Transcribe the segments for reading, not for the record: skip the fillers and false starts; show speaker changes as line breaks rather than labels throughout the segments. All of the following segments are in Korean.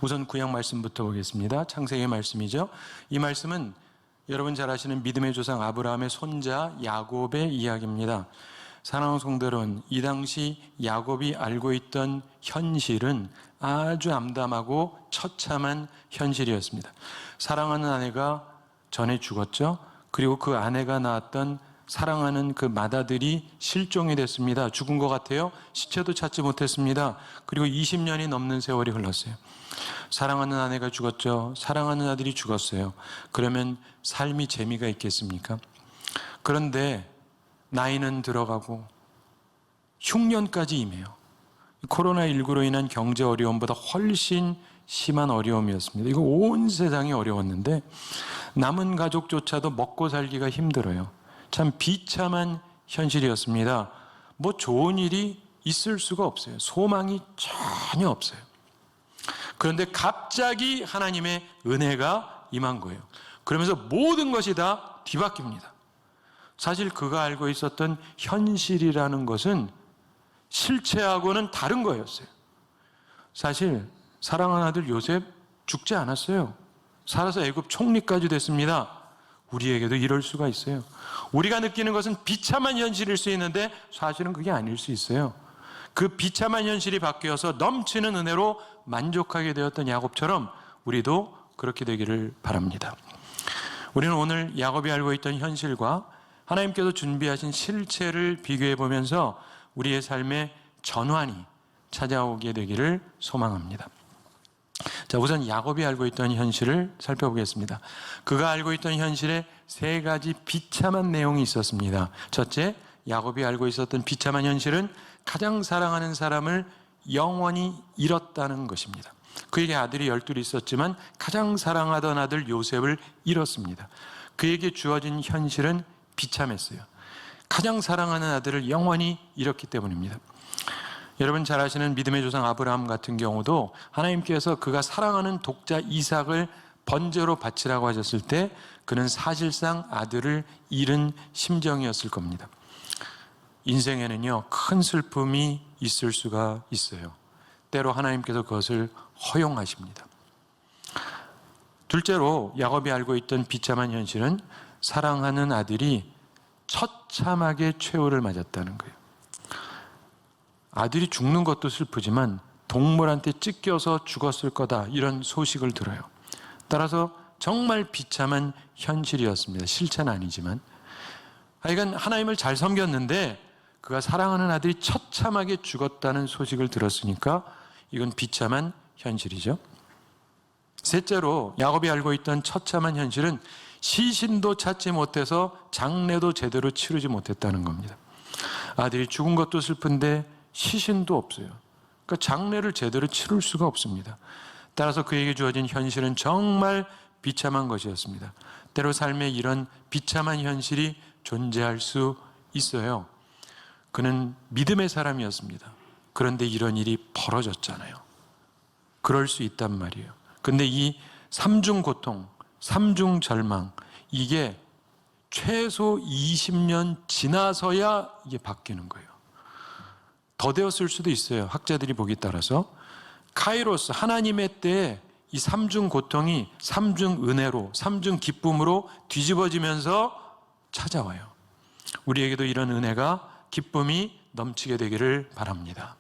우선 구약 말씀부터 보겠습니다. 창세기 말씀이죠. 이 말씀은 여러분 잘 아시는 믿음의 조상 아브라함의 손자 야곱의 이야기입니다. 사랑하는 성도 여러분, 이 당시 야곱이 알고 있던 현실은 아주 암담하고 처참한 현실이었습니다. 사랑하는 아내가 전에 죽었죠. 그리고 그 아내가 낳았던 사랑하는 그 맏아들이 실종이 됐습니다. 죽은 것 같아요. 시체도 찾지 못했습니다. 그리고 20년이 넘는 세월이 흘렀어요. 사랑하는 아내가 죽었죠. 사랑하는 아들이 죽었어요. 그러면 삶이 재미가 있겠습니까? 그런데 나이는 들어가고 흉년까지 임해요. 코로나19로 인한 경제 어려움보다 훨씬 심한 어려움이었습니다. 이거 온 세상이 어려웠는데 남은 가족조차도 먹고 살기가 힘들어요. 참 비참한 현실이었습니다. 뭐 좋은 일이 있을 수가 없어요. 소망이 전혀 없어요. 그런데 갑자기 하나님의 은혜가 임한 거예요. 그러면서 모든 것이 다 뒤바뀝니다. 사실 그가 알고 있었던 현실이라는 것은 실체하고는 다른 거였어요. 사실 사랑하는 아들 요셉 죽지 않았어요. 살아서 애굽 총리까지 됐습니다. 우리에게도 이럴 수가 있어요. 우리가 느끼는 것은 비참한 현실일 수 있는데 사실은 그게 아닐 수 있어요. 그 비참한 현실이 바뀌어서 넘치는 은혜로 만족하게 되었던 야곱처럼 우리도 그렇게 되기를 바랍니다. 우리는 오늘 야곱이 알고 있던 현실과 하나님께서 준비하신 실체를 비교해 보면서 우리의 삶에 전환이 찾아오게 되기를 소망합니다. 자, 우선 야곱이 알고 있던 현실을 살펴보겠습니다. 그가 알고 있던 현실에 세 가지 비참한 내용이 있었습니다. 첫째, 야곱이 알고 있었던 비참한 현실은 가장 사랑하는 사람을 영원히 잃었다는 것입니다. 그에게 아들이 12이 있었지만 가장 사랑하던 아들 요셉을 잃었습니다. 그에게 주어진 현실은 비참했어요. 가장 사랑하는 아들을 영원히 잃었기 때문입니다. 여러분 잘 아시는 믿음의 조상 아브라함 같은 경우도 하나님께서 그가 사랑하는 독자 이삭을 번제로 바치라고 하셨을 때 그는 사실상 아들을 잃은 심정이었을 겁니다. 인생에는요, 큰 슬픔이 있을 수가 있어요. 때로 하나님께서 그것을 허용하십니다. 둘째로 야곱이 알고 있던 비참한 현실은 사랑하는 아들이 처참하게 최후를 맞았다는 거예요. 아들이 죽는 것도 슬프지만 동물한테 찢겨서 죽었을 거다, 이런 소식을 들어요. 따라서 정말 비참한 현실이었습니다. 실체는 아니지만. 하여간 하나님을 잘 섬겼는데 그가 사랑하는 아들이 처참하게 죽었다는 소식을 들었으니까 이건 비참한 현실이죠. 셋째로 야곱이 알고 있던 처참한 현실은 시신도 찾지 못해서 장례도 제대로 치르지 못했다는 겁니다. 아들이 죽은 것도 슬픈데 시신도 없어요. 그러니까 장례를 제대로 치를 수가 없습니다. 따라서 그에게 주어진 현실은 정말 비참한 것이었습니다. 때로 삶에 이런 비참한 현실이 존재할 수 있어요. 그는 믿음의 사람이었습니다. 그런데 이런 일이 벌어졌잖아요. 그럴 수 있단 말이에요. 근데 이 삼중 고통, 삼중 절망, 이게 최소 20년 지나서야 이게 바뀌는 거예요. 더 되었을 수도 있어요. 학자들이 보기 따라서. 카이로스, 하나님의 때에 이 삼중 고통이 삼중 은혜로, 삼중 기쁨으로 뒤집어지면서 찾아와요. 우리에게도 이런 은혜가, 기쁨이 넘치게 되기를 바랍니다.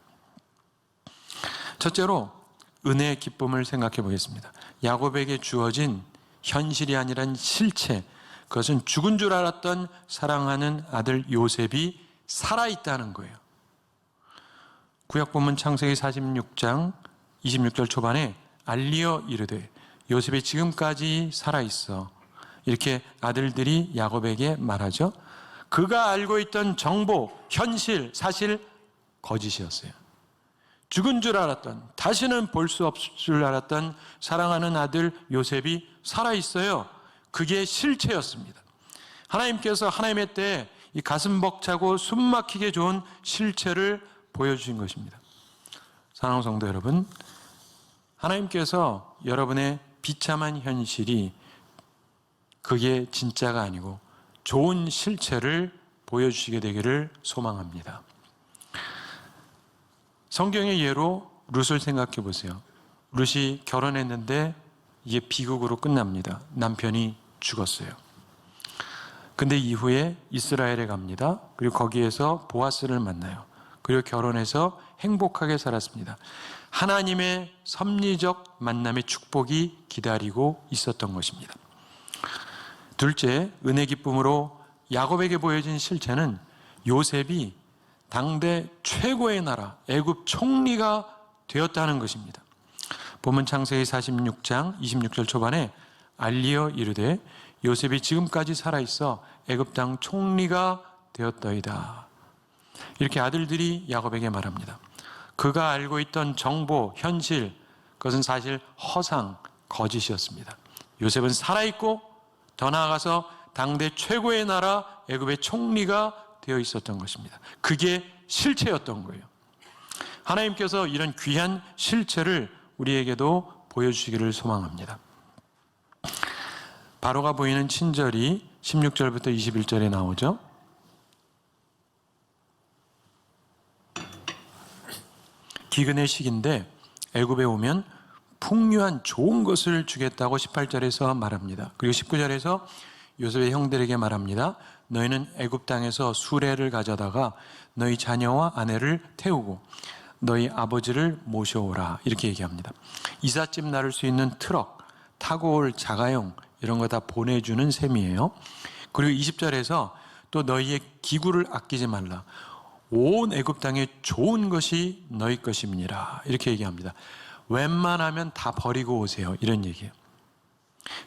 첫째로 은혜의 기쁨을 생각해 보겠습니다. 야곱에게 주어진 현실이 아니란 실체, 그것은 죽은 줄 알았던 사랑하는 아들 요셉이 살아있다는 거예요. 구약 본문 창세기 46장 26절 초반에 알리어 이르되 요셉이 지금까지 살아있어, 이렇게 아들들이 야곱에게 말하죠. 그가 알고 있던 정보, 현실, 사실 거짓이었어요. 죽은 줄 알았던, 다시는 볼 수 없을 줄 알았던 사랑하는 아들 요셉이 살아있어요. 그게 실체였습니다. 하나님께서 하나님의 때에 이 가슴 벅차고 숨 막히게 좋은 실체를 보여주신 것입니다. 사랑하는 성도 여러분, 하나님께서 여러분의 비참한 현실이 그게 진짜가 아니고 좋은 실체를 보여주시게 되기를 소망합니다. 성경의 예로 룻을 생각해 보세요. 룻이 결혼했는데 이게 비극으로 끝납니다. 남편이 죽었어요. 근데 이후에 이스라엘에 갑니다. 그리고 거기에서 보아스를 만나요. 그리고 결혼해서 행복하게 살았습니다. 하나님의 섭리적 만남의 축복이 기다리고 있었던 것입니다. 둘째, 은혜 기쁨으로 야곱에게 보여진 실체는 요셉이 당대 최고의 나라 애굽 총리가 되었다는 것입니다. 보면 창세기 46장 26절 초반에 알리어 이르되 요셉이 지금까지 살아있어 애굽 땅 총리가 되었더이다. 이렇게 아들들이 야곱에게 말합니다. 그가 알고 있던 정보, 현실, 그것은 사실 허상, 거짓이었습니다. 요셉은 살아있고 더 나아가서 당대 최고의 나라 애굽의 총리가 되어 있었던 것입니다. 그게 실체였던 거예요. 하나님께서 이런 귀한 실체를 우리에게도 보여주시기를 소망합니다. 바로가 보이는 친절이 16절부터 21절에 나오죠. 기근의 시기인데 애굽에 오면 풍요한 좋은 것을 주겠다고 18절에서 말합니다. 그리고 19절에서 요셉의 형들에게 말합니다. 너희는 애굽 땅에서 수레를 가져다가 너희 자녀와 아내를 태우고 너희 아버지를 모셔오라 이렇게 얘기합니다. 이삿짐 나를 수 있는 트럭, 타고 올 자가용 이런 거 다 보내주는 셈이에요. 그리고 20절에서 또 너희의 기구를 아끼지 말라. 온 애굽 땅에 좋은 것이 너희 것임이니라 이렇게 얘기합니다. 웬만하면 다 버리고 오세요 이런 얘기예요.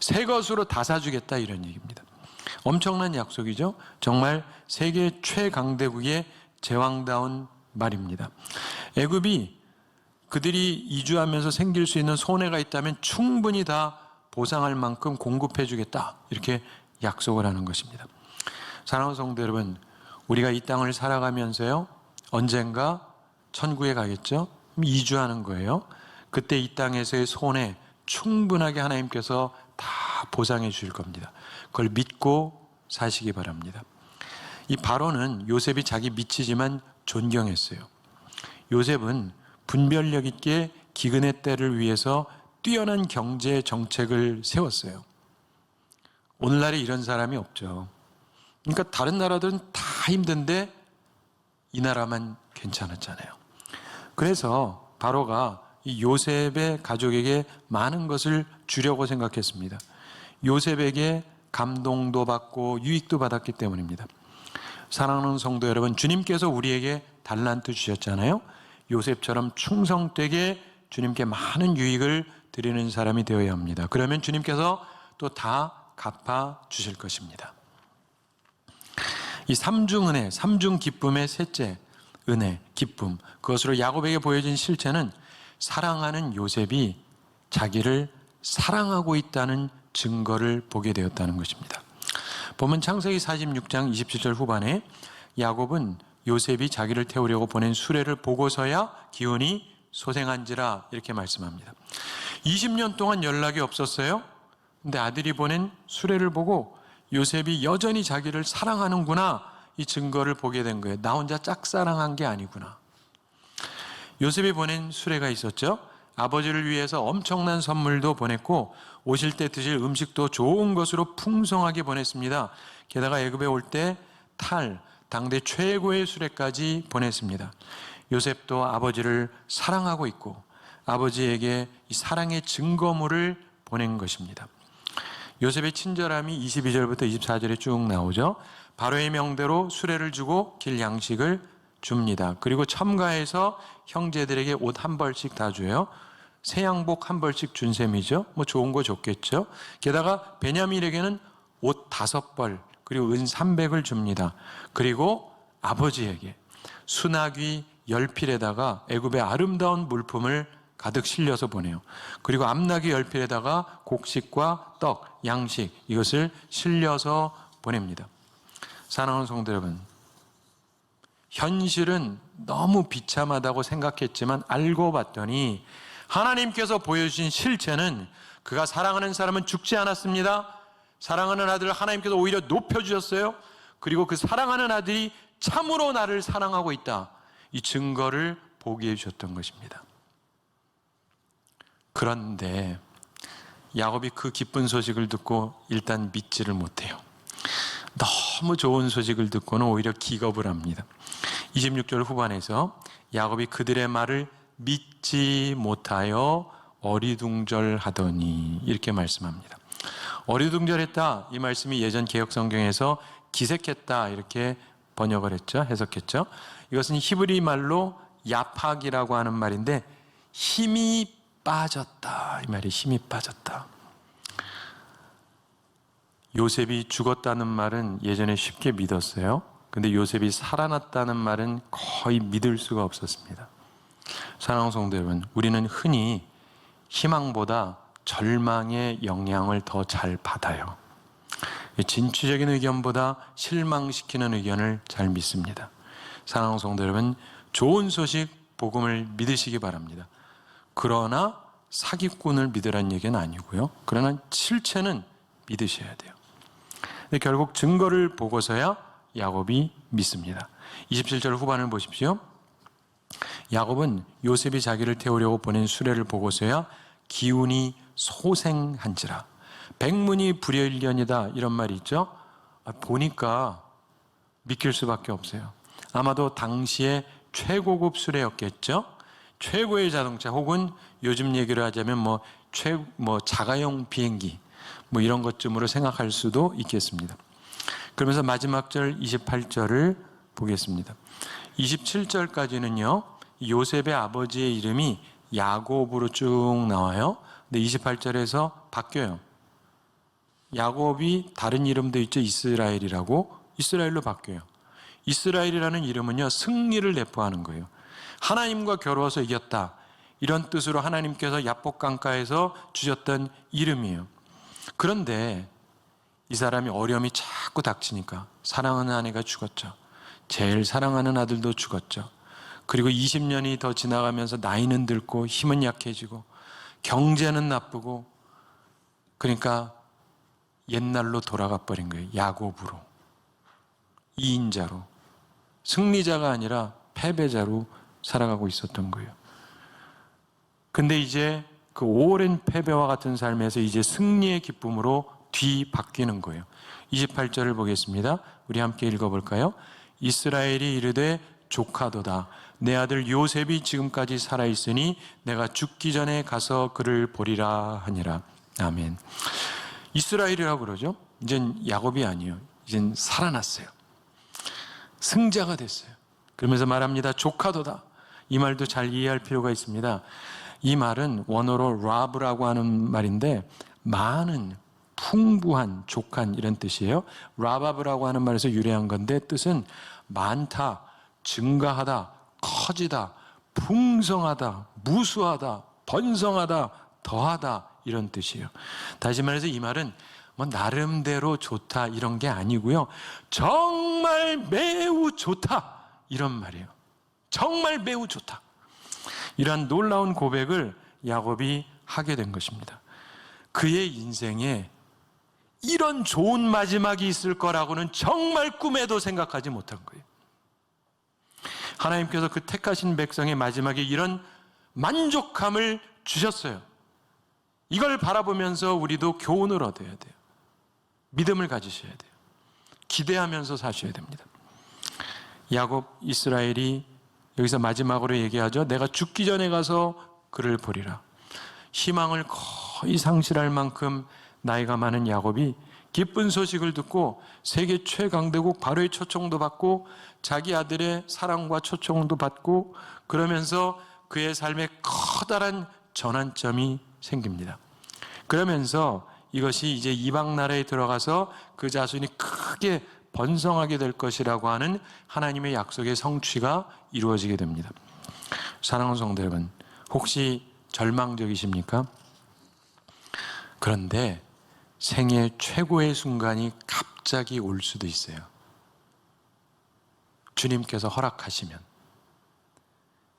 새 것으로 다 사주겠다 이런 얘기입니다. 엄청난 약속이죠. 정말 세계 최강대국의 제왕다운 말입니다. 애굽이 그들이 이주하면서 생길 수 있는 손해가 있다면 충분히 다 보상할 만큼 공급해 주겠다 이렇게 약속을 하는 것입니다. 사랑하는 성도 여러분, 우리가 이 땅을 살아가면서요 언젠가 천국에 가겠죠. 이주하는 거예요. 그때 이 땅에서의 손해 충분하게 하나님께서 다 보상해 주실 겁니다. 그걸 믿고 사시기 바랍니다. 이 바로는 요셉이 자기 미치지만 존경했어요. 요셉은 분별력 있게 기근의 때를 위해서 뛰어난 경제 정책을 세웠어요. 오늘날에 이런 사람이 없죠. 그러니까 다른 나라들은 다 힘든데 이 나라만 괜찮았잖아요. 그래서 바로가 이 요셉의 가족에게 많은 것을 주려고 생각했습니다. 요셉에게 감동도 받고 유익도 받았기 때문입니다. 사랑하는 성도 여러분, 주님께서 우리에게 달란트 주셨잖아요. 요셉처럼 충성되게 주님께 많은 유익을 드리는 사람이 되어야 합니다. 그러면 주님께서 또 다 갚아 주실 것입니다. 이 삼중 은혜, 삼중 기쁨의 셋째 은혜, 기쁨, 그것으로 야곱에게 보여진 실체는 사랑하는 요셉이 자기를 사랑하고 있다는 증거를 보게 되었다는 것입니다. 보면 창세기 46장 27절 후반에 야곱은 요셉이 자기를 태우려고 보낸 수레를 보고서야 기운이 소생한지라 이렇게 말씀합니다. 20년 동안 연락이 없었어요. 근데 아들이 보낸 수레를 보고 요셉이 여전히 자기를 사랑하는구나 이 증거를 보게 된 거예요. 나 혼자 짝사랑한 게 아니구나. 요셉이 보낸 수레가 있었죠. 아버지를 위해서 엄청난 선물도 보냈고 오실 때 드실 음식도 좋은 것으로 풍성하게 보냈습니다. 게다가 애굽에 올 때 탈, 당대 최고의 수레까지 보냈습니다. 요셉도 아버지를 사랑하고 있고 아버지에게 이 사랑의 증거물을 보낸 것입니다. 요셉의 친절함이 22절부터 24절에 쭉 나오죠. 바로의 명대로 수레를 주고 길 양식을 줍니다. 그리고 첨가해서 형제들에게 옷 한 벌씩 다 줘요. 새 양복 한 벌씩 준 셈이죠. 뭐 좋은 거 줬겠죠. 게다가 베냐민에게는 옷 5벌 그리고 은 300을 줍니다. 그리고 아버지에게 수나귀 10필에다가 애굽의 아름다운 물품을 가득 실려서 보내요. 그리고 암나귀 10필에다가 곡식과 떡, 양식 이것을 실려서 보냅니다. 사랑하는 성도 여러분, 현실은 너무 비참하다고 생각했지만 알고 봤더니 하나님께서 보여주신 실체는 그가 사랑하는 사람은 죽지 않았습니다. 사랑하는 아들을 하나님께서 오히려 높여주셨어요. 그리고 그 사랑하는 아들이 참으로 나를 사랑하고 있다. 이 증거를 보게 해주셨던 것입니다. 그런데 야곱이 그 기쁜 소식을 듣고 일단 믿지를 못해요. 너무 좋은 소식을 듣고는 오히려 기겁을 합니다. 26절 후반에서 야곱이 그들의 말을 믿지 못하여 어리둥절하더니 이렇게 말씀합니다. 어리둥절했다, 이 말씀이 예전 개역성경에서 기색했다 이렇게 번역을 했죠. 해석했죠. 이것은 히브리 말로 야팍이라고 하는 말인데 힘이 빠졌다, 이 말이 힘이 빠졌다. 요셉이 죽었다는 말은 예전에 쉽게 믿었어요. 근데 요셉이 살아났다는 말은 거의 믿을 수가 없었습니다. 사랑하는 성도 여러분, 우리는 흔히 희망보다 절망의 영향을 더 잘 받아요. 진취적인 의견보다 실망시키는 의견을 잘 믿습니다. 사랑하는 성도 여러분, 좋은 소식, 복음을 믿으시기 바랍니다. 그러나 사기꾼을 믿으라는 얘기는 아니고요. 그러나 실체는 믿으셔야 돼요. 근데 결국 증거를 보고서야 야곱이 믿습니다. 27절 후반을 보십시오. 야곱은 요셉이 자기를 태우려고 보낸 수레를 보고서야 기운이 소생한지라. 백문이 불여일견이다, 이런 말이 있죠. 보니까 믿길 수밖에 없어요. 아마도 당시에 최고급 수레였겠죠. 최고의 자동차, 혹은 요즘 얘기를 하자면 자가용 비행기 이런 것쯤으로 생각할 수도 있겠습니다. 그러면서 마지막 절 28절을 보겠습니다. 27절까지는요 요셉의 아버지의 이름이 야곱으로 쭉 나와요. 근데 28절에서 바뀌어요. 야곱이 다른 이름도 있죠. 이스라엘이라고, 이스라엘로 바뀌어요. 이스라엘이라는 이름은요 승리를 내포하는 거예요. 하나님과 겨루어서 이겼다, 이런 뜻으로 하나님께서 야복 강가에서 주셨던 이름이에요. 그런데 이 사람이 어려움이 자꾸 닥치니까 사랑하는 아내가 죽었죠. 제일 사랑하는 아들도 죽었죠. 그리고 20년이 더 지나가면서 나이는 들고 힘은 약해지고 경제는 나쁘고, 그러니까 옛날로 돌아가 버린 거예요. 야곱으로, 이인자로, 승리자가 아니라 패배자로 살아가고 있었던 거예요. 근데 이제 그 오랜 패배와 같은 삶에서 이제 승리의 기쁨으로 뒤바뀌는 거예요. 28절을 보겠습니다. 우리 함께 읽어볼까요? 이스라엘이 이르되 조카도다. 내 아들 요셉이 지금까지 살아있으니 내가 죽기 전에 가서 그를 보리라 하니라. 아멘. 이스라엘이라고 그러죠. 이젠 야곱이 아니에요. 이젠 살아났어요. 승자가 됐어요. 그러면서 말합니다. 조카도다. 이 말도 잘 이해할 필요가 있습니다. 이 말은 원어로 라브라고 하는 말인데 많은, 풍부한, 족한 이런 뜻이에요. 라바브라고 하는 말에서 유래한 건데 뜻은 많다, 증가하다, 커지다, 풍성하다, 무수하다, 번성하다, 더하다, 이런 뜻이에요. 다시 말해서 이 말은 나름대로 좋다 이런 게 아니고요, 정말 매우 좋다 이런 말이에요. 정말 매우 좋다. 이러한 놀라운 고백을 야곱이 하게 된 것입니다. 그의 인생에 이런 좋은 마지막이 있을 거라고는 정말 꿈에도 생각하지 못한 거예요. 하나님께서 그 택하신 백성의 마지막에 이런 만족함을 주셨어요. 이걸 바라보면서 우리도 교훈을 얻어야 돼요. 믿음을 가지셔야 돼요. 기대하면서 사셔야 됩니다. 야곱, 이스라엘이 여기서 마지막으로 얘기하죠. 내가 죽기 전에 가서 그를 보리라. 희망을 거의 상실할 만큼 나이가 많은 야곱이 기쁜 소식을 듣고 세계 최강대국 바로의 초청도 받고 자기 아들의 사랑과 초청도 받고, 그러면서 그의 삶에 커다란 전환점이 생깁니다. 그러면서 이것이 이제 이방 나라에 들어가서 그 자손이 크게 번성하게 될 것이라고 하는 하나님의 약속의 성취가 이루어지게 됩니다. 사랑하는 성도 여러분, 혹시 절망적이십니까? 그런데 생애 최고의 순간이 갑자기 올 수도 있어요. 주님께서 허락하시면.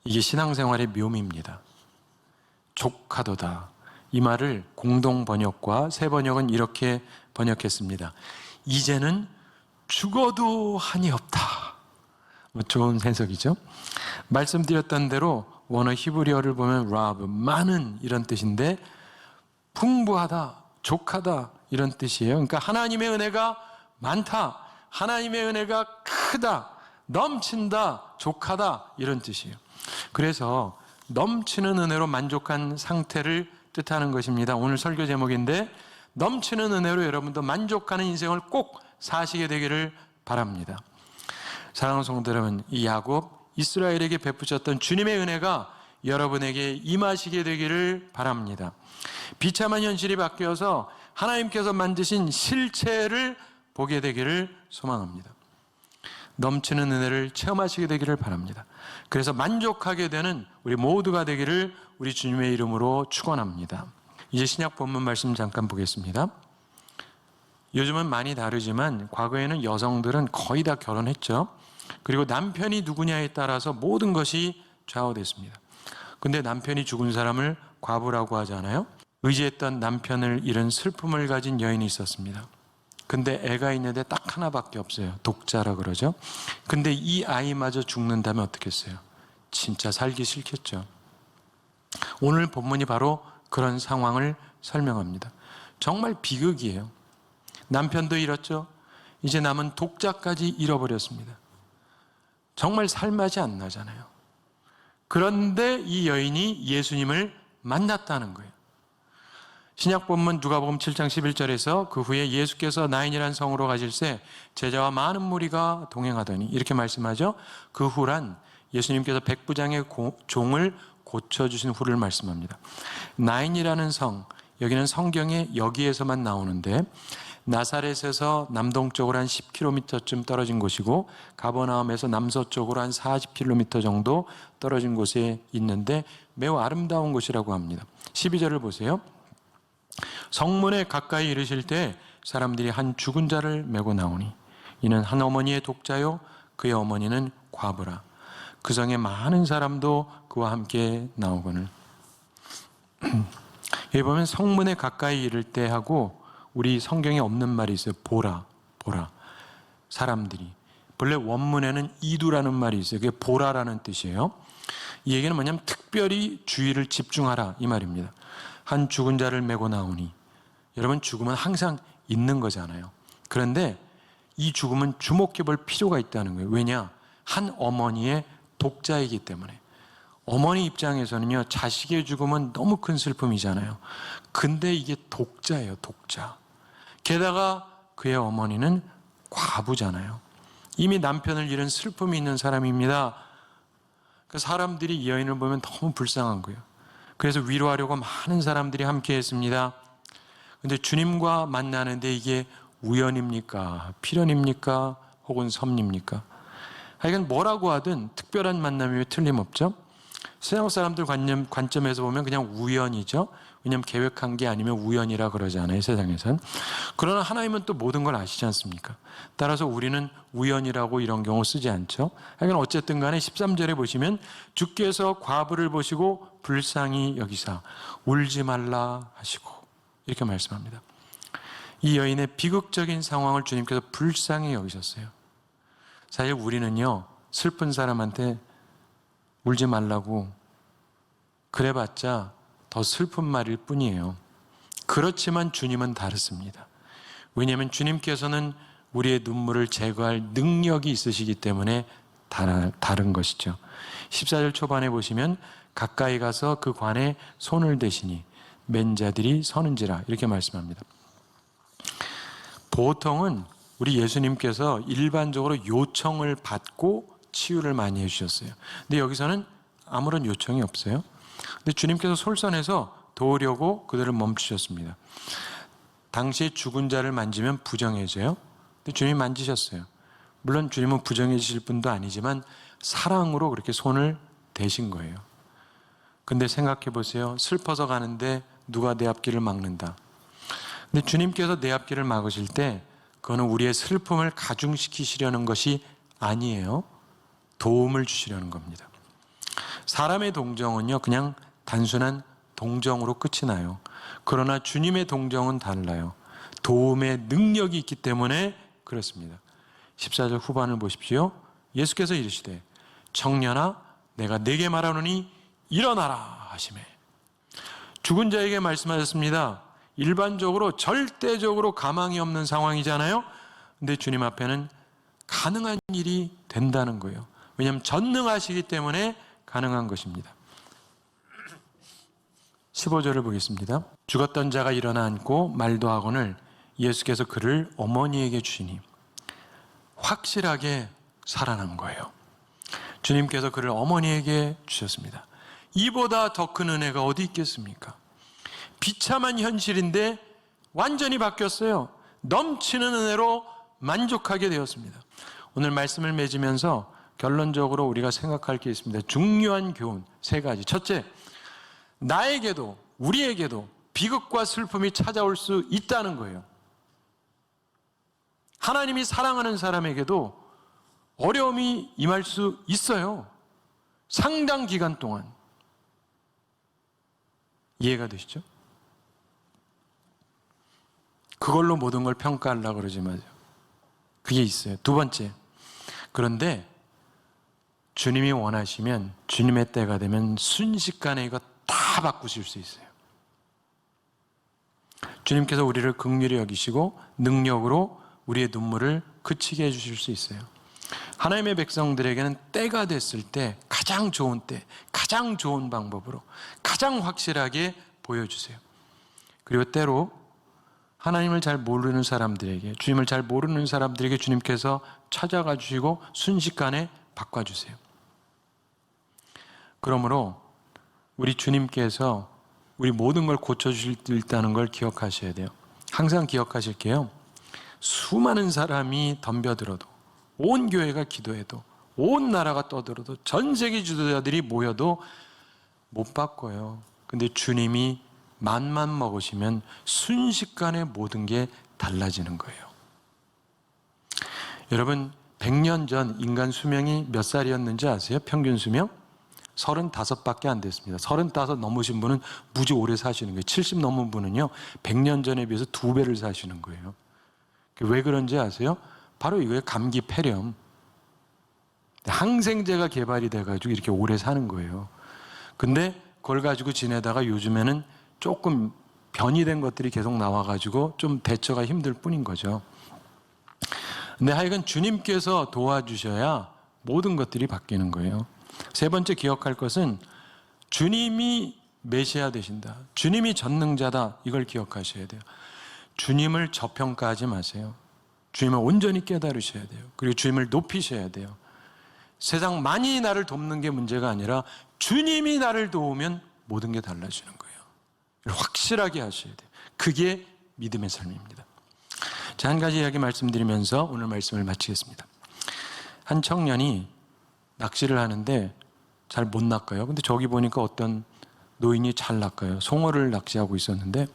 이게 신앙생활의 묘미입니다. 족하도다. 이 말을 공동 번역과 새 번역은 이렇게 번역했습니다. 이제는 죽어도 한이 없다. 좋은 해석이죠. 말씀드렸던 대로 원어 히브리어를 보면 라브, 많은 이런 뜻인데 풍부하다, 족하다 이런 뜻이에요. 그러니까 하나님의 은혜가 많다, 하나님의 은혜가 크다, 넘친다, 족하다 이런 뜻이에요. 그래서 넘치는 은혜로 만족한 상태를 뜻하는 것입니다. 오늘 설교 제목인데 넘치는 은혜로 여러분도 만족하는 인생을 꼭 사시게 되기를 바랍니다. 사랑하는 성도 여러분, 이 야곱, 이스라엘에게 베푸셨던 주님의 은혜가 여러분에게 임하시게 되기를 바랍니다. 비참한 현실이 바뀌어서 하나님께서 만드신 실체를 보게 되기를 소망합니다. 넘치는 은혜를 체험하시게 되기를 바랍니다. 그래서 만족하게 되는 우리 모두가 되기를 우리 주님의 이름으로 축원합니다. 이제 신약 본문 말씀 잠깐 보겠습니다. 요즘은 많이 다르지만 과거에는 여성들은 거의 다 결혼했죠. 그리고 남편이 누구냐에 따라서 모든 것이 좌우됐습니다. 근데 남편이 죽은 사람을 과부라고 하잖아요. 의지했던 남편을 잃은 슬픔을 가진 여인이 있었습니다. 근데 애가 있는데 딱 하나밖에 없어요. 독자라 그러죠. 근데 이 아이마저 죽는다면 어떻겠어요? 진짜 살기 싫겠죠. 오늘 본문이 바로 그런 상황을 설명합니다. 정말 비극이에요. 남편도 잃었죠. 이제 남은 독자까지 잃어버렸습니다. 정말 살맛이 안 나잖아요. 그런데 이 여인이 예수님을 만났다는 거예요. 신약 본문 누가복음 7장 11절에서 그 후에 예수께서 나인이라는 성으로 가실새 제자와 많은 무리가 동행하더니 이렇게 말씀하죠. 그 후란 예수님께서 백부장의 종을 고쳐주신 후를 말씀합니다. 나인이라는 성, 여기는 성경에 여기에서만 나오는데 나사렛에서 남동쪽으로 한 10km쯤 떨어진 곳이고 가버나움에서 남서쪽으로 한 40km 정도 떨어진 곳에 있는데 매우 아름다운 곳이라고 합니다. 12절을 보세요. 성문에 가까이 이르실 때 사람들이 한 죽은 자를 메고 나오니 이는 한 어머니의 독자요 그의 어머니는 과부라. 그 성에 많은 사람도 그와 함께 나오거늘. 여기 보면 성문에 가까이 이를 때 하고 우리 성경에 없는 말이 있어요. 보라. 사람들이. 본래 원문에는 이두라는 말이 있어요. 그게 보라라는 뜻이에요. 이 얘기는 뭐냐면 특별히 주의를 집중하라 이 말입니다. 한 죽은 자를 메고 나오니. 여러분, 죽음은 항상 있는 거잖아요. 그런데 이 죽음은 주목해 볼 필요가 있다는 거예요. 왜냐? 한 어머니의 독자이기 때문에. 어머니 입장에서는요, 자식의 죽음은 너무 큰 슬픔이잖아요. 근데 이게 독자예요, 독자. 게다가 그의 어머니는 과부잖아요. 이미 남편을 잃은 슬픔이 있는 사람입니다. 그 사람들이 이 여인을 보면 너무 불쌍한 거예요. 그래서 위로하려고 많은 사람들이 함께 했습니다. 근데 주님과 만나는데 이게 우연입니까? 필연입니까? 혹은 섭리입니까? 하여간 뭐라고 하든 특별한 만남이면 틀림없죠. 세상 사람들 관점에서 보면 그냥 우연이죠. 왜냐하면 계획한 게 아니면 우연이라 그러지 않아요, 세상에선. 그러나 하나님은 또 모든 걸 아시지 않습니까? 따라서 우리는 우연이라고 이런 경우 쓰지 않죠. 하여간 어쨌든 간에 13절에 보시면 주께서 과부를 보시고 불쌍히 여기사 울지 말라 하시고 이렇게 말씀합니다. 이 여인의 비극적인 상황을 주님께서 불쌍히 여기셨어요. 사실 우리는요, 슬픈 사람한테 울지 말라고 그래봤자 더 슬픈 말일 뿐이에요. 그렇지만 주님은 다르십니다. 왜냐하면 주님께서는 우리의 눈물을 제거할 능력이 있으시기 때문에 다른 것이죠. 14절 초반에 보시면 가까이 가서 그 관에 손을 대시니 맨 자들이 서는지라 이렇게 말씀합니다. 보통은 우리 예수님께서 일반적으로 요청을 받고 치유를 많이 해주셨어요. 근데 여기서는 아무런 요청이 없어요. 근데 주님께서 솔선해서 도우려고 그들을 멈추셨습니다. 당시에 죽은 자를 만지면 부정해져요. 근데 주님이 만지셨어요. 물론 주님은 부정해지실 분도 아니지만 사랑으로 그렇게 손을 대신 거예요. 근데 생각해 보세요. 슬퍼서 가는데 누가 내 앞길을 막는다. 근데 주님께서 내 앞길을 막으실 때 그거는 우리의 슬픔을 가중시키시려는 것이 아니에요. 도움을 주시려는 겁니다. 사람의 동정은요, 그냥 단순한 동정으로 끝이 나요. 그러나 주님의 동정은 달라요. 도움의 능력이 있기 때문에 그렇습니다. 14절 후반을 보십시오. 예수께서 이르시되 청년아 내가 네게 말하노니 일어나라 하시매 죽은 자에게 말씀하셨습니다. 일반적으로 절대적으로 가망이 없는 상황이잖아요. 근데 주님 앞에는 가능한 일이 된다는 거예요. 왜냐하면 전능하시기 때문에 가능한 것입니다. 15절을 보겠습니다. 죽었던 자가 일어나 앉고 말도 하거늘 예수께서 그를 어머니에게 주시니 확실하게 살아난 거예요. 주님께서 그를 어머니에게 주셨습니다. 이보다 더 큰 은혜가 어디 있겠습니까? 비참한 현실인데 완전히 바뀌었어요. 넘치는 은혜로 만족하게 되었습니다. 오늘 말씀을 맺으면서 결론적으로 우리가 생각할 게 있습니다. 중요한 교훈 3가지. 첫째, 나에게도 우리에게도 비극과 슬픔이 찾아올 수 있다는 거예요. 하나님이 사랑하는 사람에게도 어려움이 임할 수 있어요. 상당 기간 동안. 이해가 되시죠? 그걸로 모든 걸 평가하려고 그러지 마세요. 그게 있어요. 2번째, 그런데 주님이 원하시면 주님의 때가 되면 순식간에 이거 다 바꾸실 수 있어요. 주님께서 우리를 긍휼히 여기시고 능력으로 우리의 눈물을 그치게 해주실 수 있어요. 하나님의 백성들에게는 때가 됐을 때 가장 좋은 때, 가장 좋은 방법으로 가장 확실하게 보여주세요. 그리고 때로 하나님을 잘 모르는 사람들에게, 주님을 잘 모르는 사람들에게 주님께서 찾아가 주시고 순식간에 바꿔주세요. 그러므로 우리 주님께서 우리 모든 걸 고쳐주실 수 있다는 걸 기억하셔야 돼요. 항상 기억하실게요. 수많은 사람이 덤벼들어도, 온 교회가 기도해도, 온 나라가 떠들어도, 전 세계 지도자들이 모여도 못 바꿔요. 근데 주님이 맘만 먹으시면 순식간에 모든 게 달라지는 거예요. 여러분, 100년 전 인간 수명이 몇 살이었는지 아세요? 평균 수명? 35밖에 안 됐습니다. 35 넘으신 분은 무지 오래 사시는 거예요. 70 넘은 분은요, 100년 전에 비해서 2배를 사시는 거예요. 왜 그런지 아세요? 바로 이거예요. 감기, 폐렴. 항생제가 개발이 돼가지고 이렇게 오래 사는 거예요. 근데 그걸 가지고 지내다가 요즘에는 조금 변이된 것들이 계속 나와가지고 좀 대처가 힘들 뿐인 거죠. 근데 하여간 주님께서 도와주셔야 모든 것들이 바뀌는 거예요. 3번째 기억할 것은 주님이 메시아 되신다. 주님이 전능자다. 이걸 기억하셔야 돼요. 주님을 저평가하지 마세요. 주님을 온전히 깨달으셔야 돼요. 그리고 주님을 높이셔야 돼요. 세상 많이 나를 돕는 게 문제가 아니라 주님이 나를 도우면 모든 게 달라지는 거예요. 확실하게 하셔야 돼요. 그게 믿음의 삶입니다. 자, 한 가지 이야기 말씀드리면서 오늘 말씀을 마치겠습니다. 한 청년이 낚시를 하는데 잘 못 낚아요. 근데 저기 보니까 어떤 노인이 잘 낚아요. 송어를 낚시하고 있었는데,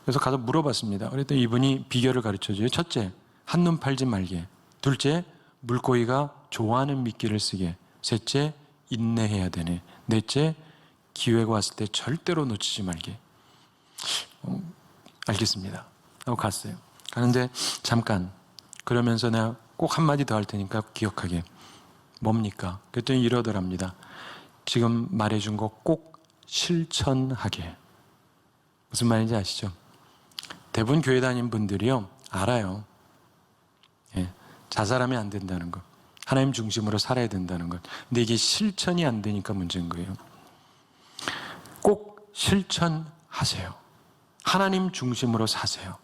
그래서 가서 물어봤습니다. 그랬더니 이분이 비결을 가르쳐줘요. 첫째, 한눈 팔지 말게. 둘째, 물고기가 좋아하는 미끼를 쓰게. 셋째, 인내해야 되네. 넷째, 기회가 왔을 때 절대로 놓치지 말게. 알겠습니다 하고 갔어요. 가는데 잠깐, 그러면서 내가 꼭 한마디 더 할 테니까 기억하게. 뭡니까? 그랬더니 이러더랍니다. 지금 말해준 거 꼭 실천하게. 무슨 말인지 아시죠? 대부분 교회 다니는 분들이요, 알아요. 예, 자살하면 안 된다는 거, 하나님 중심으로 살아야 된다는 것. 근데 이게 실천이 안 되니까 문제인 거예요. 꼭 실천하세요. 하나님 중심으로 사세요.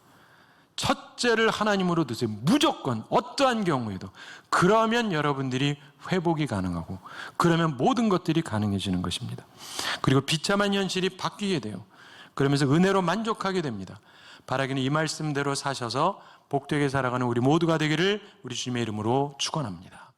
첫째를 하나님으로 두세요. 무조건 어떠한 경우에도. 그러면 여러분들이 회복이 가능하고, 그러면 모든 것들이 가능해지는 것입니다. 그리고 비참한 현실이 바뀌게 돼요. 그러면서 은혜로 만족하게 됩니다. 바라기는 이 말씀대로 사셔서 복되게 살아가는 우리 모두가 되기를 우리 주님의 이름으로 축원합니다.